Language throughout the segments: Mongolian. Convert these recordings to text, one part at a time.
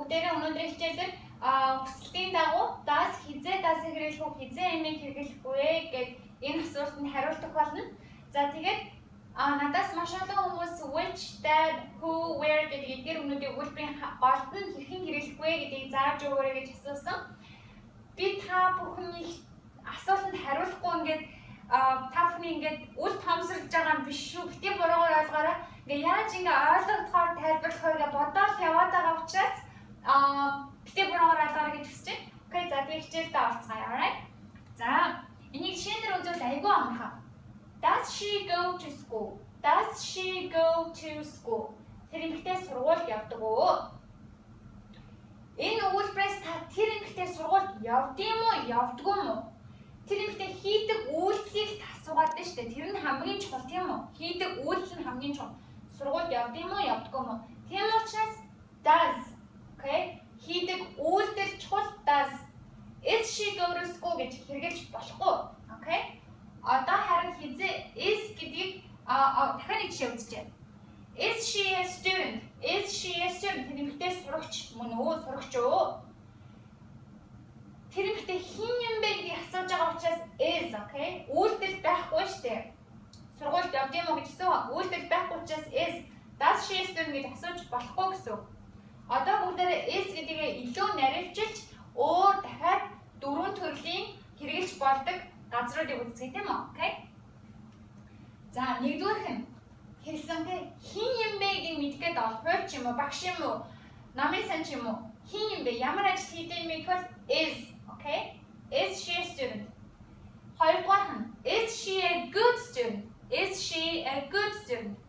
бүгдээрээ өнөөдрийн хичээлээр хүсэлтийн дагуу das хизээ das-ыг хэрэглэх үү, хизээ эмийг хэрэглэх вэ гэд энэ асуултанд хариултах болно. За тэгээд надаас маш олон хүмүүс which, that, who, where гэдэг эдгээр үнүүдийн өгүүлбэрийн голд нь хэрхэн хэрэглэх вэ гэдгийг зааж өгөөрэй гэж асуусан. Би та бүхний асуултанд хариулахгүй ингээд та бүхний ингээд үл томсорлож байгаа юм биш шүү. Бити буруугаар ойлгоорой. Ингээ яаж ингээ ойлгохоор тайлбарлахыг бодоод яваад байгаа учраас бити буруугаар ойлгоорой гэж хүсэж байна. Окей, за тэгээд хичээлдээ орцгаая. Alright. За, энийг жишээнээр үзвэл айгүй амархан. Does she go to school? Does she go to school? Тэр эмэгтэй сургуульд явдаг уу? Энэ өгүүлбэрээс та тэр эмэгтэй сургуульд явдгийм үү, явдгүй юм уу? Тэр эмэгтэй хийдэг үйлдэлийг асуугаад байна шүү дээ. Тэр нь хамгийн чухал тийм үү? Хийдэг үйлдэл нь хамгийн чухал. Сургуульд явдгийм үү, явдгүй юм уу? Тийм учраас does. Okay? Хийдэг үйлдэл чухал does. Is she go to school гэж хэрэглэж болохгүй. Okay? Одоо харин хизээ is гэдгийг дахиад нэг жишээ үзчихье. Is she a student? Is she a student? Тэр эмэгтэй сурагч мөн үү? Сурагч уу? Тэр эмэгтэй хин юм бэ гэдгийг асууж байгаа учраас is, okay? Үйлдэл байхгүй шүү дээ. Сургуульд явдгийм үү гэж асуув. Үйлдэл байхгүй учраас is. Does she a student гэж асууж болохгүй гэсэн. Одоо бүгдээрээ is гэдгийг илүү наривчилж өөр дахиад дөрвөн төрлийн хэрэглэж болдог газруудыг үзье тийм үү? Okay? За, нэгдүгээрх нь хэлсэнтэй хин юм бэ гэдгийг мэдэх гээд бол хууч юм уу, багш юм уу, намын сан ч юм уу, хин юм бэ, ямар ажил хийдэг юм бэ гэвэл is, okay? Is she a student? Хоёрдугаар нь is she a good student? Is she a good student?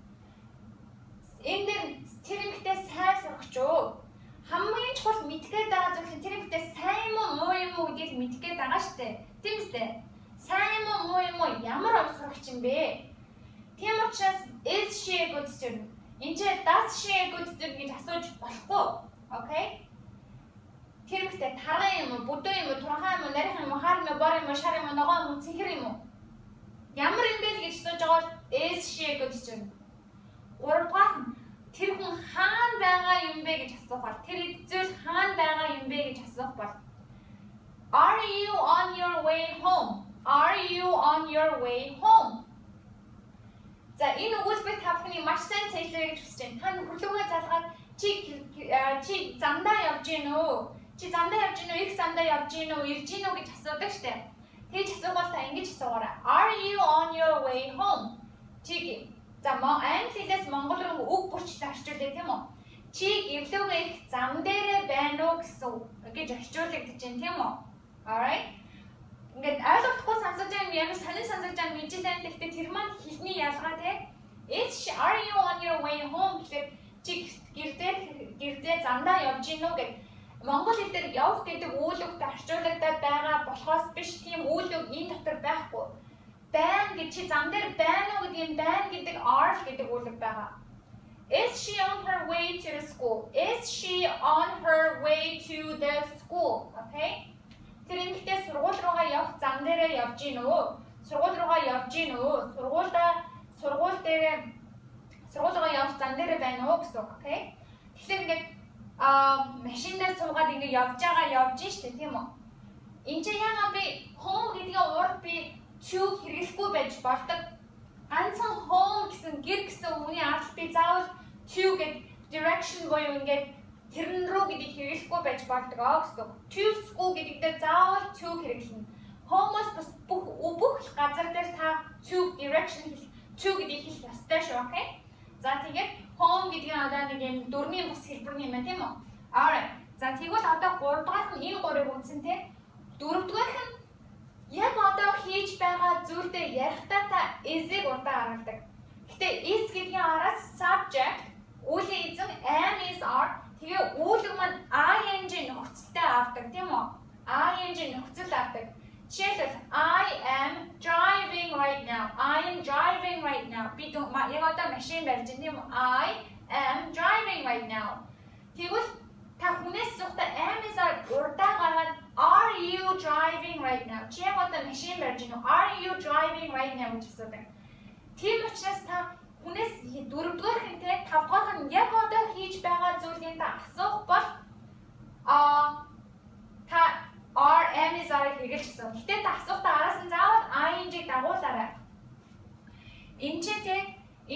Энэ тэр эмэгтэй сайн сурагч уу? Хамгийн чухал мэдэх гээд байгаа зүйл нь тэр эмэгтэй сайн юм уу, муу юм уу гэдгийг мэдэх гээд байгаа шүү дээ. Тийм үстэй? Сайн юм уу, муу юм уу, ямар сурагч юм бэ? Тийм учраас is she a good student? Энд does she a good student гэж асууж болохгүй. Okay? Тэр эмэгтэй тарган юм уу, бүдүү юм уу, турхаа юм уу, нарийнхан юм уу, хар юм уу, бор юм уу, шар юм уу, ногоо юм уу, цэнхэр юм уу? Ямар юм бэ гэж асууж байгаа бол is she a good student? Гуравдугаар нь тэр хүн хаана байгаа юм бэ гэж асуух бол тэр зүйл хаана байгаа юм бэ гэж асуух бол Are you on your way home? Are you on your way home? За, энэ өгүүлбэр та бүхний маш сайн цайлараа гэж хүсэж байна. Та нөхөрлөгөө залгаад чи замдаа явж гин үү? Чи замдаа явж гин үү? Их замдаа явж гин үү? Ирж гин үү гэж асуудаг штэ. Тэгж асуувал та ингэж асуугаарай. Are you on your way home? Чи за англи хэлээс монгол руу үг бүрчлээ орчуулъя тийм үү? Чи гэрлүүгээ их зам дээрээ байна уу гэсэн гэж орчуулагдаж байна тийм үү? Alright? Ингээд ойлгохгүй сонсож байгаа юм ямар сонин сонсож байгаа юм мэдээлэл гэхдээ тэр маань хэлний ялгаа те. Are you on your way home гэхээр чи гэрдээ замдаа явж гин үү гэд монгол хэл дээр явах гэдэг үйл өгт орчуулагдаад байгаа болохоос биш тийм үйл үг энэ дотор байхгүй. Байна гэж чи зам дээр байна уу гэдгийг байна гэдэг are гэдэг үйл үг байгаа. Is she on her way to the school? Is she on her way to the school? Okay? Тэр эмэгтэй сургууль руугаа явах зам дээрээ явж гин үү? Сургууль руугаа явж гин үү? Сургууль руугаа явах зам дээрээ байна уу гэсэн үг, окей? Тэгэхээр ингээд машиндаа суугаад ингээд явж гин штэ тийм үү? Энд чинь яагаад би home гэдгээ урд би to хэрэглэхгүй байж болдог. Ганцхан home гэсэн гэр гэсэн үгний ард би заавал to гэдэг direction буюу ингээд тэрэн рүү гэдгийг хэрэглэхгүй байж болдог гэсэн. To school гэдэгтээ заавал to хэрэглэнэ. Home-оос бас бүх газар дээр та to direction to гэдгийг хэлэх ёстой шүү, окей? За тэгээд home гэдэг нь одоо нэг юм дөрмийн бус хэлбэр юм байна тийм үү? Alright. За тэгвэл одоо 3 дахь нь энэ 3-ыг үзсэн те. 4 дахь нь яг одоо хийж байгаа зүйлдээ ярихдаа та is-ийг удаа гаргадаг. Гэтэ is гэдгийн араас subject, үлийн эзэн am, is, are тэгээ үүлэг маань ing нөхцөлтэй авдаг тийм үү? Ing нөхцөл авдаг. Жишээлбэл I am driving right now. I am driving right now. Би яг одоо машин барьж байна тийм үү? I am driving right now. Тэгвэл та хүнээс зөвхөн am, is, are урдаа гаргаад are you driving right now? Чи яг одоо машин барьж байна уу? Are you driving right now гэж асуудаг. Тийм учраас та хүнээс 4-р хинтэй 5-р хин яг одоо хийж байгаа зүйлийг та асуух бол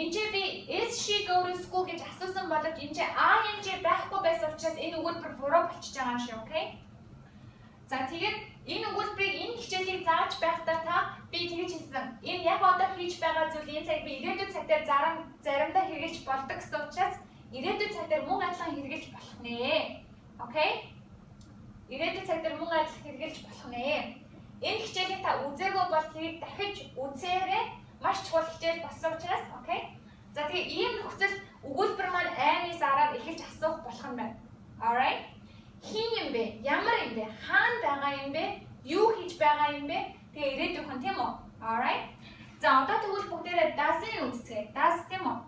Энд би is she go to school гэж асуусан боловч энд ing байхгүй байсан учраас энэ өгүүлбэр буруу болчихж байгаа юм шиг, okay? За тэгээд энэ өгүүлбэрийг энэ хичээлийг зааж байхдаа та би тэгж хэлсэн. Энэ яг одоо хийж байгаа зүйл энэ цаг би ирээдүйд цаг дээр заримдаа хэрэгжилж болдог гэсэн учраас ирээдүйд цаг дээр мөн адилхан хэрэгжилж болох нэ. Okay? Ирээдүйд цаг дээр мөн адилхан хэрэгжилж болох нэ. Энэ хичээлийг та үзээгүй бол тэрийг дахиж үзээрэй. Маш чухал хичээл болсон учраас, okay? За тэгээ ийм нөхцөл өгүүлбэр маань аймын зараар эхэлж асуух болох юм байна. Alright? Хин юм бэ? Ямар юм бэ? Хаана байгаа юм бэ? Юу хийж байгаа юм бэ? Тэгээ ирээдүйн хүн тийм үү? Alright? За одоо тэгвэл бүгдээрээ does-ын үзцгээе. Does тийм үү?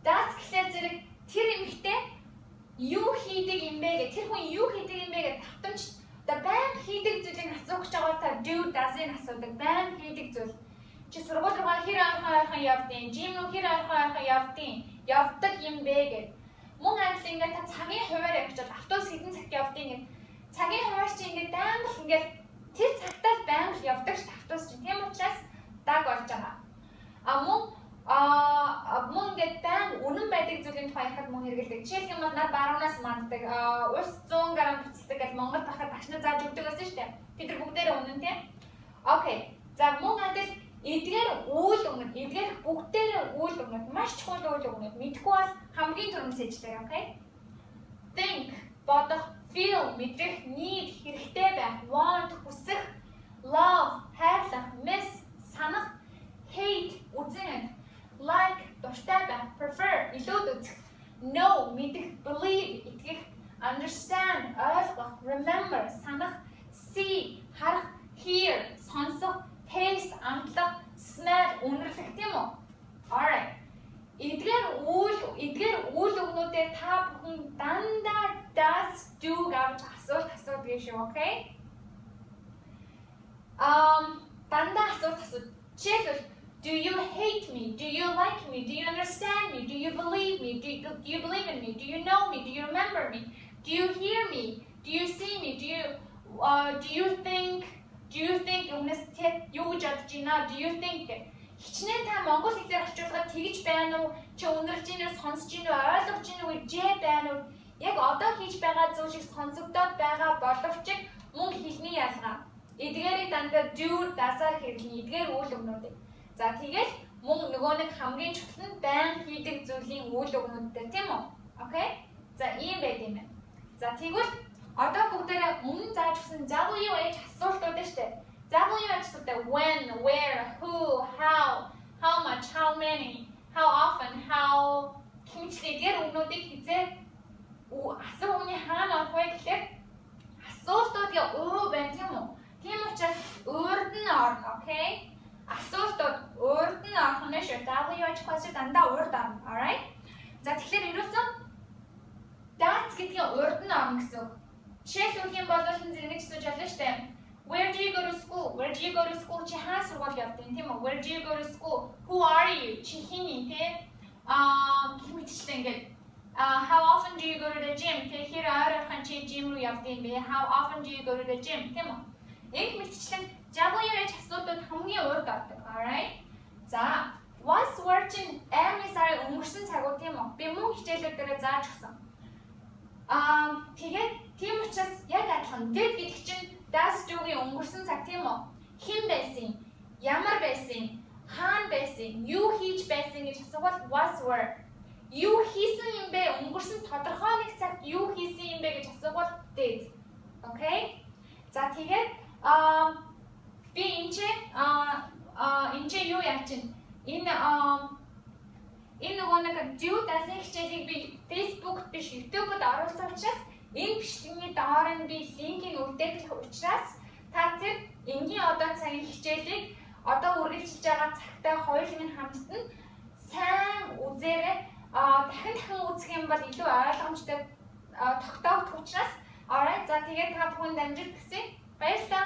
Does гэхлээр зэрэг тэр эмэгтэй юу хийдэг юм бэ гэх тэр хүн юу хийдэг юм бэ гэх давтамж одоо байн хийдэг зүйлийг асуух гэж байгаа та do does-ын асуудаг. Байн хийдэг зүйл. Чи сургууль руугаа хэр анхан явдیں۔ Жим руу хэр анхан явдیں۔ Явдаг юм бэ гэх. Мөн адил ингээд та цагийн хуваар явж бол автобус хэдэн цагт явдیں гэх. Цагийн хуваар чи ингээд байнга ингээд тэр цагтаа байнга явдаг ш автобус чи тийм учраас даг болж байгаа. Мөн ингээд байнга үнэн байдаг зүйлийн тухай ярихад мөн хэрэгэлдэг. Жишээлх юм бол над баруунаас манддаг, ус 100 г буцалдаг гэж Монгол бахад багш нар зааж өгдөг байсан шүү дээ. Тэд нар бүгдээрээ үнэн тийм. Окей. За мөн адил эдгээр үйл өгнөд, эдгээр бүгдээрээ үйл өгнөд, маш чухал үйл өгнөд. Мэдхгүй бол хамгийн түрүүнд сэжлээ, okay? Think, бодох, feel, мэдрэх, need, хэрэгтэй байх, want, хүсэх, love, хайрлах, miss, санах, hate, үзэн, like, дуртай байх, prefer, илүүд үзэх, know, мэдэх, believe, итгэх, understand, ойлгох, remember, санах, see, харах, hear, сонсох, taste, амтлах, smell, үнэрлэх тийм үү? Alright. Эдгээр үйл өгнүүдээр та бүхэн дандаа does, do гэж асуулт гэж шүү, okay? Дандаа асуулт. Жишээлбэл do you hate me? Do you like me? Do you understand me? Do you believe me? Do you believe in me? Do you know me? Do you remember me? Do you hear me? Do you see me? Do you think үнэстэй юу гэж бодож байна? Do you think хичнээн та монгол хэлээр орчуулахад тэгж байна уу? Чи үнэрлж байна уу? Сонсож байна уу? Ойлгож байна уу? Жэ байна уу? Яг одоо хийж байгаа зүйл шиг сонсогдоод байгаа боловч мөн хэлний ялгаа. Эдгээрийг дандаа do, does-аар хэрэглэнэ. Эдгээр үйл өгнүүдийг. За тэгээд мөн нөгөө нэг хамгийн чухал нь байн хийдэг зүйлийн үйл өгнүүдтэй тийм үү? Okay? За ийм байд юм байна. За тэгвэл одоо бүгдээрээ өмнө зааж өгсөн WH асуултууд шүү дээ. WH асуултаа when, where, who, how much, how many, how often, how хэмжлэгээр өгнүүдийг хизээ асуу өмнө хаана орох вэ гэхээр асуултуудын өө байна тийм үү? Тийм учраас өөрд нь орно, okay? Асуултууд өөрд нь орох нь шүү. WH question дандаа өөрд орно, alright? За тэгэхээр ерөөсөн does гэдгийн өөрд нь орно гэсэн үг. Жишээлбэл юм бол зэрэг асууж болно шүү дээ. Where do you go to school? Where do you go to school? Чи хаана сургууль явдаг тийм үү? Where do you go to school? Who are you? Чи хин юм те? Хэмжлэн ингээд how often do you go to the gym? Тэ хэр ойрхон чи gym руу явдаг юм бэ? How often do you go to the gym? Тийм үү? Их мэтчлэн WH асуултууд хамгийн урд ордог. Alright? За, was working аймгийн сарын өнгөрсөн цагууд тийм үү? Би мөн хичээлүүд дээр зааж өгсөн. Тэгээд тийм учраас яг адилхан did гэдэг чинь does do-гийн өнгөрсөн цаг тийм үү? Хэн байсан? Ямар байсан? Хаана байсан? Юу хийж байсан гэж асуувал was were. Юу хийсэн юм бэ? Өнгөрсөн тодорхой нэг цагт юу хийсэн юм бэ гэж асуувал did. Okay? За тэгээд би энэ юу яа чинь? Энэ нөгөө нэг do does-ийн хичээлийг би Facebook биш YouTube-д оруулсан учраас энэ бичлэгийн доор нь би линкийг үлдээх учраас та тэр энгийн одоо цагийн хичээлийг одоо үргэлжилж байгаа цагтаа хоёулын хамтд нь сайн үзээрэй. Дахин үзэх юм бол илүү ойлгомжтой тогтоогдох учраас alright за тэгээд та бүхэнд амжилт хүсье. Баярлалаа.